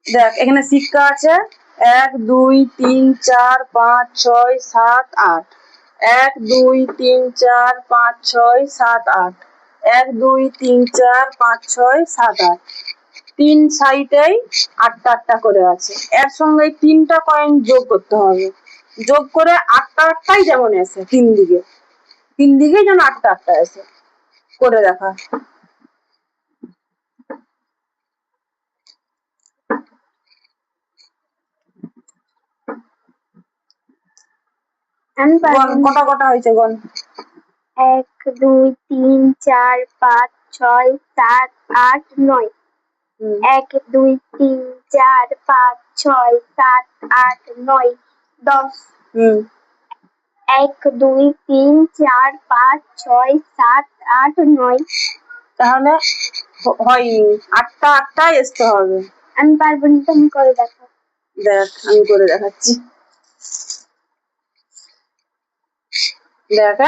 দেখ এখানে শিক্ষা আছে 1 2 3 4 5 6 7 8 1 2 3 4 5 6 7 8 1 2 3 4 5 6 7 8 তিন সাইডেই আটটা আটটা করে আছে। এর সঙ্গে তিনটা কয়েন যোগ করতে হবে, যোগ করে আটটা আটটাই যেমন এসে তিন দিকে যেন আটটা আটটা এসে করে দেখা। কটা কটা হয়েছে গন? 1 2 3 4 5 6 7 8 9। 1 2 3 4 5 6 7 8 9 10। 1 2 3 4 5 6 7 8 9। তাহলে হয়নি, আটটা আটটাই আসতে হবে। আমি পারবো না, তুমি করে দেখো। দেখ আমি করে দেখাচ্ছি, দেখ।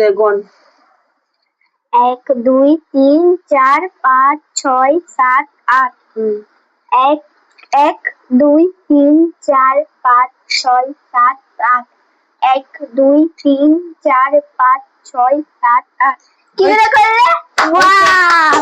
লেগন 1 2 3 4 5 6 7 8। 1 1 2 3 4 5 6 7 8। 1 2 3 4 5 6 7 8। কি করে করলে? ওয়াও!